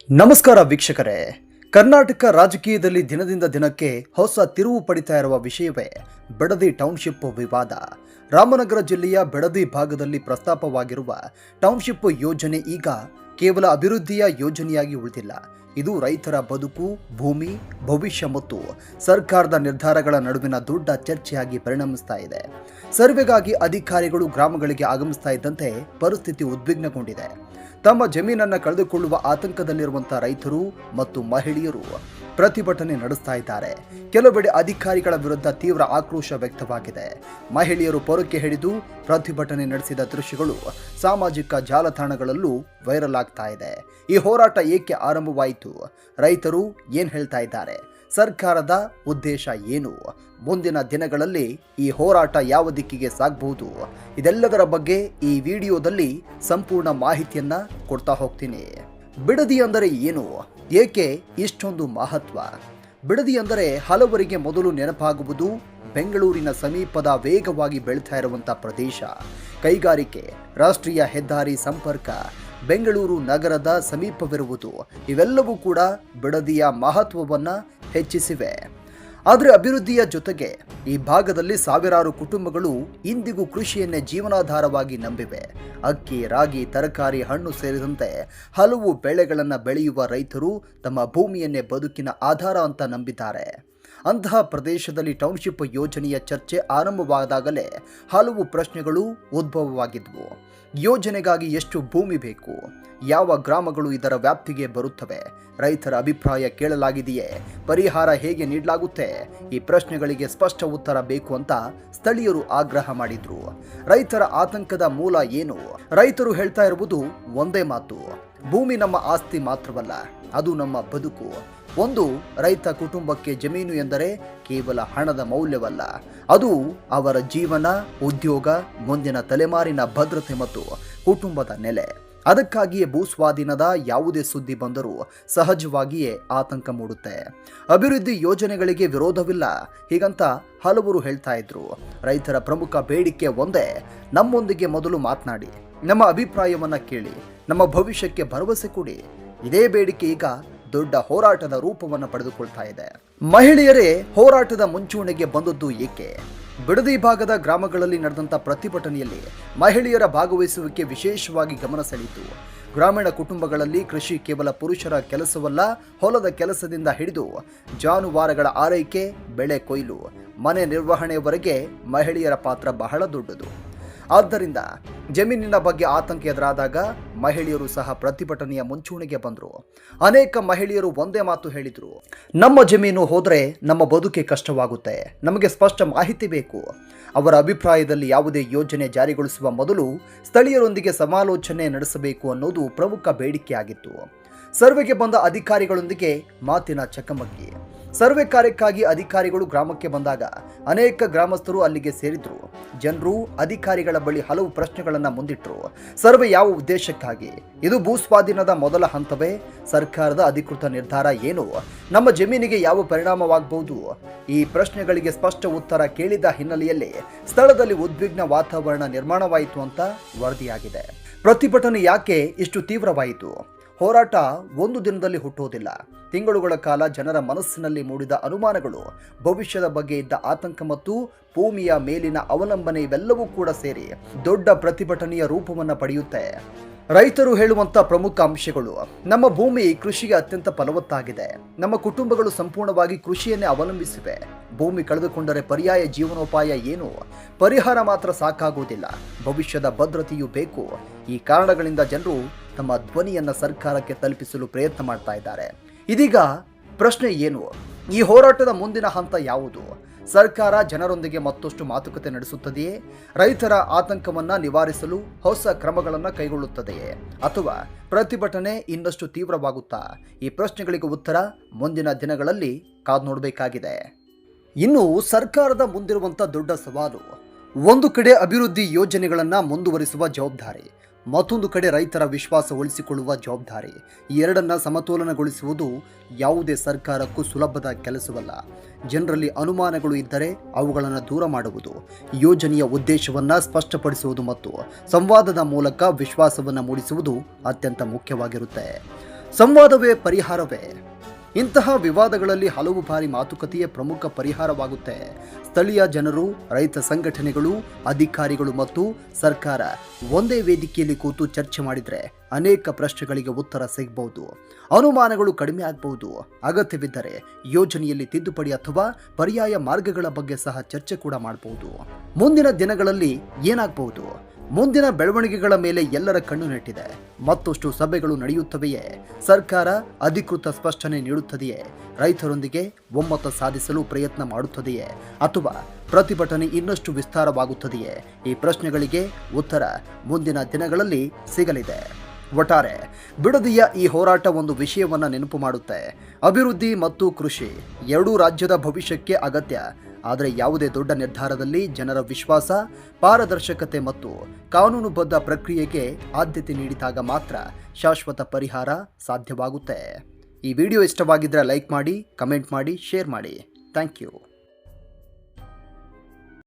ನಮಸ್ಕಾರ ವೀಕ್ಷಕರೇ. ಕರ್ನಾಟಕ ರಾಜಕೀಯದಲ್ಲಿ ದಿನದಿಂದ ದಿನಕ್ಕೆ ಹೊಸ ತಿರುವು ಪಡಿತಾ ಇರುವ ವಿಷಯವೇ ಬಿಡದಿ ಟೌನ್ಶಿಪ್ ವಿವಾದ. ರಾಮನಗರ ಜಿಲ್ಲೆಯ ಬಿಡದಿ ಭಾಗದಲ್ಲಿ ಪ್ರಸ್ತಾಪವಾಗಿರುವ ಟೌನ್ಶಿಪ್ ಯೋಜನೆ ಈಗ ಕೇವಲ ಅಭಿವೃದ್ಧಿಯ ಯೋಜನೆಯಾಗಿ ಉಳಿದಿಲ್ಲ. ಇದು ರೈತರ ಬದುಕು, ಭೂಮಿ, ಭವಿಷ್ಯ ಮತ್ತು ಸರ್ಕಾರದ ನಿರ್ಧಾರಗಳ ನಡುವಿನ ದೊಡ್ಡ ಚರ್ಚೆಯಾಗಿ ಪರಿಣಮಿಸ್ತಾ ಇದೆ. ಸರ್ವೆಗಾಗಿ ಅಧಿಕಾರಿಗಳು ಗ್ರಾಮಗಳಿಗೆ ಆಗಮಿಸ್ತಾ ಇದ್ದಂತೆ ಪರಿಸ್ಥಿತಿ ಉದ್ವಿಗ್ನಗೊಂಡಿದೆ. ತಮ್ಮ ಜಮೀನನ್ನು ಕಳೆದುಕೊಳ್ಳುವ ಆತಂಕದಲ್ಲಿರುವಂತಹ ರೈತರು ಮತ್ತು ಮಹಿಳೆಯರು ಪ್ರತಿಭಟನೆ ನಡೆಸ್ತಾ ಇದ್ದಾರೆ. ಕೆಲವೆಡೆ ಅಧಿಕಾರಿಗಳ ವಿರುದ್ಧ ತೀವ್ರ ಆಕ್ರೋಶ ವ್ಯಕ್ತವಾಗಿದೆ. ಮಹಿಳೆಯರು ಪೊರಕೆ ಹಿಡಿದು ಪ್ರತಿಭಟನೆ ನಡೆಸಿದ ದೃಶ್ಯಗಳು ಸಾಮಾಜಿಕ ಜಾಲತಾಣಗಳಲ್ಲೂ ವೈರಲ್ ಆಗ್ತಾ ಇದೆ. ಈ ಹೋರಾಟ ಏಕೆ ಆರಂಭವಾಯಿತು? ರೈತರು ಏನ್ ಹೇಳ್ತಾ ಇದ್ದಾರೆ? ಸರ್ಕಾರದ ಉದ್ದೇಶ ಏನು? ಮುಂದಿನ ದಿನಗಳಲ್ಲಿ ಈ ಹೋರಾಟ ಯಾವ ದಿಕ್ಕಿಗೆ ಸಾಗಬಹುದು? ಇದೆಲ್ಲದರ ಬಗ್ಗೆ ಈ ವಿಡಿಯೋದಲ್ಲಿ ಸಂಪೂರ್ಣ ಮಾಹಿತಿಯನ್ನ ಕೊಡ್ತಾ ಹೋಗ್ತೀನಿ. ಬಿಡದಿ ಅಂದರೆ ಏನು? ಏಕೆ ಇಷ್ಟೊಂದು ಮಹತ್ವ? ಬಿಡದಿ ಅಂದರೆ ಹಲವರಿಗೆ ಮೊದಲು ನೆನಪಾಗುವುದು ಬೆಂಗಳೂರಿನ ಸಮೀಪದ ವೇಗವಾಗಿ ಬೆಳೀತಾ ಇರುವಂಥ ಪ್ರದೇಶ. ಕೈಗಾರಿಕೆ, ರಾಷ್ಟ್ರೀಯ ಹೆದ್ದಾರಿ ಸಂಪರ್ಕ, ಬೆಂಗಳೂರು ನಗರದ ಸಮೀಪವಿರುವುದು, ಇವೆಲ್ಲವೂ ಕೂಡ ಬಿಡದಿಯ ಮಹತ್ವವನ್ನು ಹೆಚ್ಚಿಸಿವೆ. ಆದರೆ ಅಭಿವೃದ್ಧಿಯ ಜೊತೆಗೆ ಈ ಭಾಗದಲ್ಲಿ ಸಾವಿರಾರು ಕುಟುಂಬಗಳು ಇಂದಿಗೂ ಕೃಷಿಯನ್ನೇ ಜೀವನಾಧಾರವಾಗಿ ನಂಬಿವೆ. ಅಕ್ಕಿ, ರಾಗಿ, ತರಕಾರಿ, ಹಣ್ಣು ಸೇರಿದಂತೆ ಹಲವು ಬೆಳೆಗಳನ್ನು ಬೆಳೆಯುವ ರೈತರು ತಮ್ಮ ಭೂಮಿಯನ್ನೇ ಬದುಕಿನ ಆಧಾರ ಅಂತ ನಂಬಿದ್ದಾರೆ. ಅಂತಹ ಪ್ರದೇಶದಲ್ಲಿ ಟೌನ್ಶಿಪ್ ಯೋಜನೆಯ ಚರ್ಚೆ ಆರಂಭವಾದಾಗಲೇ ಹಲವು ಪ್ರಶ್ನೆಗಳು ಉದ್ಭವವಾಗಿದ್ವು. ಯೋಜನೆಗಾಗಿ ಎಷ್ಟು ಭೂಮಿ ಬೇಕು? ಯಾವ ಗ್ರಾಮಗಳು ಇದರ ವ್ಯಾಪ್ತಿಗೆ ಬರುತ್ತವೆ? ರೈತರ ಅಭಿಪ್ರಾಯ ಕೇಳಲಾಗಿದೆಯೇ? ಪರಿಹಾರ ಹೇಗೆ ನೀಡಲಾಗುತ್ತೆ? ಈ ಪ್ರಶ್ನೆಗಳಿಗೆ ಸ್ಪಷ್ಟ ಉತ್ತರ ಬೇಕು ಅಂತ ಸ್ಥಳೀಯರು ಆಗ್ರಹ ಮಾಡಿದ್ರು. ರೈತರ ಆತಂಕದ ಮೂಲ ಏನು? ರೈತರು ಹೇಳ್ತಾ ಇರುವುದು ಒಂದೇ ಮಾತು: ಭೂಮಿ ನಮ್ಮ ಆಸ್ತಿ ಮಾತ್ರವಲ್ಲ, ಅದು ನಮ್ಮ ಬದುಕು. ಒಂದು ರೈತ ಕುಟುಂಬಕ್ಕೆ ಜಮೀನು ಎಂದರೆ ಕೇವಲ ಹಣದ ಮೌಲ್ಯವಲ್ಲ, ಅದು ಅವರ ಜೀವನ, ಉದ್ಯೋಗ, ಮುಂದಿನ ತಲೆಮಾರಿನ ಭದ್ರತೆ ಮತ್ತು ಕುಟುಂಬದ ನೆಲೆ. ಅದಕ್ಕಾಗಿಯೇ ಭೂಸ್ವಾಧೀನದ ಯಾವುದೇ ಸುದ್ದಿ ಬಂದರೂ ಸಹಜವಾಗಿಯೇ ಆತಂಕ ಮೂಡುತ್ತೆ. ಅಭಿವೃದ್ಧಿ ಯೋಜನೆಗಳಿಗೆ ವಿರೋಧವಿಲ್ಲ ಹೀಗಂತ ಹಲವರು ಹೇಳ್ತಾ ಇದ್ರು. ರೈತರ ಪ್ರಮುಖ ಬೇಡಿಕೆ ಒಂದೇ: ನಮ್ಮೊಂದಿಗೆ ಮೊದಲು ಮಾತನಾಡಿ, ನಮ್ಮ ಅಭಿಪ್ರಾಯವನ್ನ ಕೇಳಿ, ನಮ್ಮ ಭವಿಷ್ಯಕ್ಕೆ ಭರವಸೆ ಕೊಡಿ. ಇದೇ ಬೇಡಿಕೆ ಈಗ ದೊಡ್ಡ ಹೋರಾಟದ ರೂಪವನ್ನು ಪಡೆದುಕೊಳ್ತಾ ಇದೆ. ಮಹಿಳೆಯರೇ ಹೋರಾಟದ ಮುಂಚೂಣಿಗೆ ಬಂದದ್ದು ಏಕೆ? ಬಿಡದಿ ಭಾಗದ ಗ್ರಾಮಗಳಲ್ಲಿ ನಡೆದಂಥ ಪ್ರತಿಭಟನೆಯಲ್ಲಿ ಮಹಿಳೆಯರ ಭಾಗವಹಿಸುವಿಕೆ ವಿಶೇಷವಾಗಿ ಗಮನ ಸೆಳೆಯಿತು. ಗ್ರಾಮೀಣ ಕುಟುಂಬಗಳಲ್ಲಿ ಕೃಷಿ ಕೇವಲ ಪುರುಷರ ಕೆಲಸವಲ್ಲ, ಹೊಲದ ಕೆಲಸದಿಂದ ಹಿಡಿದು ಜಾನುವಾರುಗಳ ಆರೈಕೆ, ಬೆಳೆ ಕೊಯ್ಲು, ಮನೆ ನಿರ್ವಹಣೆಯವರೆಗೆ ಮಹಿಳೆಯರ ಪಾತ್ರ ಬಹಳ ದೊಡ್ಡದು. ಆದ್ದರಿಂದ ಜಮೀನಿನ ಬಗ್ಗೆ ಆತಂಕ ಎದುರಾದಾಗ ಮಹಿಳೆಯರು ಸಹ ಪ್ರತಿಭಟನೆಯ ಮುಂಚೂಣಿಗೆ ಬಂದರು. ಅನೇಕ ಮಹಿಳೆಯರು ಒಂದೇ ಮಾತು ಹೇಳಿದರು: ನಮ್ಮ ಜಮೀನು ಹೋದರೆ ನಮ್ಮ ಬದುಕೆ ಕಷ್ಟವಾಗುತ್ತೆ, ನಮಗೆ ಸ್ಪಷ್ಟ ಮಾಹಿತಿ ಬೇಕು. ಅವರ ಅಭಿಪ್ರಾಯದಲ್ಲಿ ಯಾವುದೇ ಯೋಜನೆ ಜಾರಿಗೊಳಿಸುವ ಮೊದಲು ಸ್ಥಳೀಯರೊಂದಿಗೆ ಸಮಾಲೋಚನೆ ನಡೆಸಬೇಕು ಅನ್ನೋದು ಪ್ರಮುಖ ಬೇಡಿಕೆಯಾಗಿತ್ತು. ಸರ್ವೆಗೆ ಬಂದ ಅಧಿಕಾರಿಗಳೊಂದಿಗೆ ಮಾತಿನ ಚಕಮಕಿ. ಸರ್ವೆ ಕಾರ್ಯಕ್ಕಾಗಿ ಅಧಿಕಾರಿಗಳು ಗ್ರಾಮಕ್ಕೆ ಬಂದಾಗ ಅನೇಕ ಗ್ರಾಮಸ್ಥರು ಅಲ್ಲಿಗೆ ಸೇರಿದ್ರು. ಜನರು ಅಧಿಕಾರಿಗಳ ಬಳಿ ಹಲವು ಪ್ರಶ್ನೆಗಳನ್ನು ಮುಂದಿಟ್ಟರು. ಸರ್ವೆ ಯಾವ ಉದ್ದೇಶಕ್ಕಾಗಿ? ಇದು ಭೂಸ್ವಾಧೀನದ ಮೊದಲ ಹಂತವೇ? ಸರ್ಕಾರದ ಅಧಿಕೃತ ನಿರ್ಧಾರ ಏನು? ನಮ್ಮ ಜಮೀನಿಗೆ ಯಾವ ಪರಿಣಾಮವಾಗಬಹುದು? ಈ ಪ್ರಶ್ನೆಗಳಿಗೆ ಸ್ಪಷ್ಟ ಉತ್ತರ ಕೇಳಿದ ಹಿನ್ನೆಲೆಯಲ್ಲಿ ಸ್ಥಳದಲ್ಲಿ ಉದ್ವಿಗ್ನ ವಾತಾವರಣ ನಿರ್ಮಾಣವಾಯಿತು ಅಂತ ವರದಿಯಾಗಿದೆ. ಪ್ರತಿಭಟನೆ ಯಾಕೆ ಇಷ್ಟು ತೀವ್ರವಾಯಿತು? ಹೋರಾಟ ಒಂದು ದಿನದಲ್ಲಿ ಹುಟ್ಟುವುದಿಲ್ಲ. ತಿಂಗಳುಗಳ ಕಾಲ ಜನರ ಮನಸ್ಸಿನಲ್ಲಿ ಮೂಡಿದ ಅನುಮಾನಗಳು, ಭವಿಷ್ಯದ ಬಗ್ಗೆ ಇದ್ದ ಆತಂಕ ಮತ್ತು ಭೂಮಿಯ ಮೇಲಿನ ಅವಲಂಬನೆ ಇವೆಲ್ಲವೂ ಕೂಡ ಸೇರಿ ದೊಡ್ಡ ಪ್ರತಿಭಟನೆಯ ರೂಪವನ್ನು ಪಡೆಯುತ್ತೆ. ರೈತರು ಹೇಳುವಂಥ ಪ್ರಮುಖ ಅಂಶಗಳು: ನಮ್ಮ ಭೂಮಿ ಕೃಷಿಗೆ ಅತ್ಯಂತ ಫಲವತ್ತಾಗಿದೆ, ನಮ್ಮ ಕುಟುಂಬಗಳು ಸಂಪೂರ್ಣವಾಗಿ ಕೃಷಿಯನ್ನೇ ಅವಲಂಬಿಸಿವೆ. ಭೂಮಿ ಕಳೆದುಕೊಂಡರೆ ಪರ್ಯಾಯ ಜೀವನೋಪಾಯ ಏನು? ಪರಿಹಾರ ಮಾತ್ರ ಸಾಕಾಗುವುದಿಲ್ಲ, ಭವಿಷ್ಯದ ಭದ್ರತೆಯೂ ಬೇಕು. ಈ ಕಾರಣಗಳಿಂದ ಜನರು ತಮ್ಮ ಧ್ವನಿಯನ್ನು ಸರ್ಕಾರಕ್ಕೆ ತಲುಪಿಸಲು ಪ್ರಯತ್ನ ಮಾಡ್ತಾ ಇದ್ದಾರೆ. ಇದೀಗ ಪ್ರಶ್ನೆ ಏನು? ಈ ಹೋರಾಟದ ಮುಂದಿನ ಹಂತ ಯಾವುದು? ಸರ್ಕಾರ ಜನರೊಂದಿಗೆ ಮತ್ತಷ್ಟು ಮಾತುಕತೆ ನಡೆಸುತ್ತದೆಯೇ? ರೈತರ ಆತಂಕವನ್ನು ನಿವಾರಿಸಲು ಹೊಸ ಕ್ರಮಗಳನ್ನು ಕೈಗೊಳ್ಳುತ್ತದೆಯೇ? ಅಥವಾ ಪ್ರತಿಭಟನೆ ಇನ್ನಷ್ಟು ತೀವ್ರವಾಗುತ್ತಾ? ಈ ಪ್ರಶ್ನೆಗಳಿಗೆ ಉತ್ತರ ಮುಂದಿನ ದಿನಗಳಲ್ಲಿ ಕಾದು ನೋಡಬೇಕಾಗಿದೆ. ಇನ್ನು ಸರ್ಕಾರದ ಮುಂದಿರುವಂಥ ದೊಡ್ಡ ಸವಾಲು: ಒಂದು ಕಡೆ ಅಭಿವೃದ್ಧಿ ಯೋಜನೆಗಳನ್ನು ಮುಂದುವರಿಸುವ ಜವಾಬ್ದಾರಿ, ಮತ್ತೊಂದು ಕಡೆ ರೈತರ ವಿಶ್ವಾಸ ಉಳಿಸಿಕೊಳ್ಳುವ ಜವಾಬ್ದಾರಿ. ಈ ಎರಡನ್ನ ಸಮತೋಲನಗೊಳಿಸುವುದು ಯಾವುದೇ ಸರ್ಕಾರಕ್ಕೂ ಸುಲಭದ ಕೆಲಸವಲ್ಲ. ಜನರಲ್ಲಿ ಅನುಮಾನಗಳು ಇದ್ದರೆ ಅವುಗಳನ್ನು ದೂರ ಮಾಡುವುದು, ಯೋಜನೆಯ ಉದ್ದೇಶವನ್ನು ಸ್ಪಷ್ಟಪಡಿಸುವುದು ಮತ್ತು ಸಂವಾದದ ಮೂಲಕ ವಿಶ್ವಾಸವನ್ನು ಮೂಡಿಸುವುದು ಅತ್ಯಂತ ಮುಖ್ಯವಾಗಿರುತ್ತೆ. ಸಂವಾದವೇ ಪರಿಹಾರವೇ? ಇಂತಹ ವಿವಾದಗಳಲ್ಲಿ ಹಲವು ಬಾರಿ ಮಾತುಕತೆಯೇ ಪ್ರಮುಖ ಪರಿಹಾರವಾಗುತ್ತೆ. ಸ್ಥಳೀಯ ಜನರು, ರೈತ ಸಂಘಟನೆಗಳು, ಅಧಿಕಾರಿಗಳು ಮತ್ತು ಸರ್ಕಾರ ಒಂದೇ ವೇದಿಕೆಯಲ್ಲಿ ಕೂತು ಚರ್ಚೆ ಮಾಡಿದರೆ ಅನೇಕ ಪ್ರಶ್ನೆಗಳಿಗೆ ಉತ್ತರ ಸಿಗಬಹುದು, ಅನುಮಾನಗಳು ಕಡಿಮೆ ಆಗಬಹುದು. ಅಗತ್ಯವಿದ್ದರೆ ಯೋಜನೆಯಲ್ಲಿ ತಿದ್ದುಪಡಿ ಅಥವಾ ಪರ್ಯಾಯ ಮಾರ್ಗಗಳ ಬಗ್ಗೆ ಸಹ ಚರ್ಚೆ ಕೂಡ ಮಾಡಬಹುದು. ಮುಂದಿನ ದಿನಗಳಲ್ಲಿ ಏನಾಗಬಹುದು? ಮುಂದಿನ ಬೆಳವಣಿಗೆಗಳ ಮೇಲೆ ಎಲ್ಲರ ಕಣ್ಣು ನೆಟ್ಟಿದೆ. ಮತ್ತಷ್ಟು ಸಭೆಗಳು ನಡೆಯುತ್ತವೆಯೇ? ಸರ್ಕಾರ ಅಧಿಕೃತ ಸ್ಪಷ್ಟನೆ ನೀಡುತ್ತದೆಯೇ? ರೈತರೊಂದಿಗೆ ಒಮ್ಮತ ಸಾಧಿಸಲು ಪ್ರಯತ್ನ ಮಾಡುತ್ತದೆಯೇ? ಅಥವಾ ಪ್ರತಿಭಟನೆ ಇನ್ನಷ್ಟು ವಿಸ್ತಾರವಾಗುತ್ತದೆಯೇ? ಈ ಪ್ರಶ್ನೆಗಳಿಗೆ ಉತ್ತರ ಮುಂದಿನ ದಿನಗಳಲ್ಲಿ ಸಿಗಲಿದೆ. ಒಟ್ಟಾರೆ ಬಿಡದಿಯ ಈ ಹೋರಾಟ ಒಂದು ವಿಷಯವನ್ನ ನೆನಪು ಮಾಡುತ್ತೆ. ಅಭಿವೃದ್ಧಿ ಮತ್ತು ಕೃಷಿ ಎರಡೂ ರಾಜ್ಯದ ಭವಿಷ್ಯಕ್ಕೆ ಅಗತ್ಯ. ಆದರೆ ಯಾವುದೇ ದೊಡ್ಡ ನಿರ್ಧಾರದಲ್ಲಿ ಜನರ ವಿಶ್ವಾಸ, ಪಾರದರ್ಶಕತೆ ಮತ್ತು ಕಾನೂನುಬದ್ಧ ಪ್ರಕ್ರಿಯೆಗೆ ಆದ್ಯತೆ ನೀಡಿದಾಗ ಮಾತ್ರ ಶಾಶ್ವತ ಪರಿಹಾರ ಸಾಧ್ಯವಾಗುತ್ತೆ. ಈ ವಿಡಿಯೋ ಇಷ್ಟವಾಗಿದ್ದರೆ ಲೈಕ್ ಮಾಡಿ, ಕಮೆಂಟ್ ಮಾಡಿ, ಶೇರ್ ಮಾಡಿ. Thank you.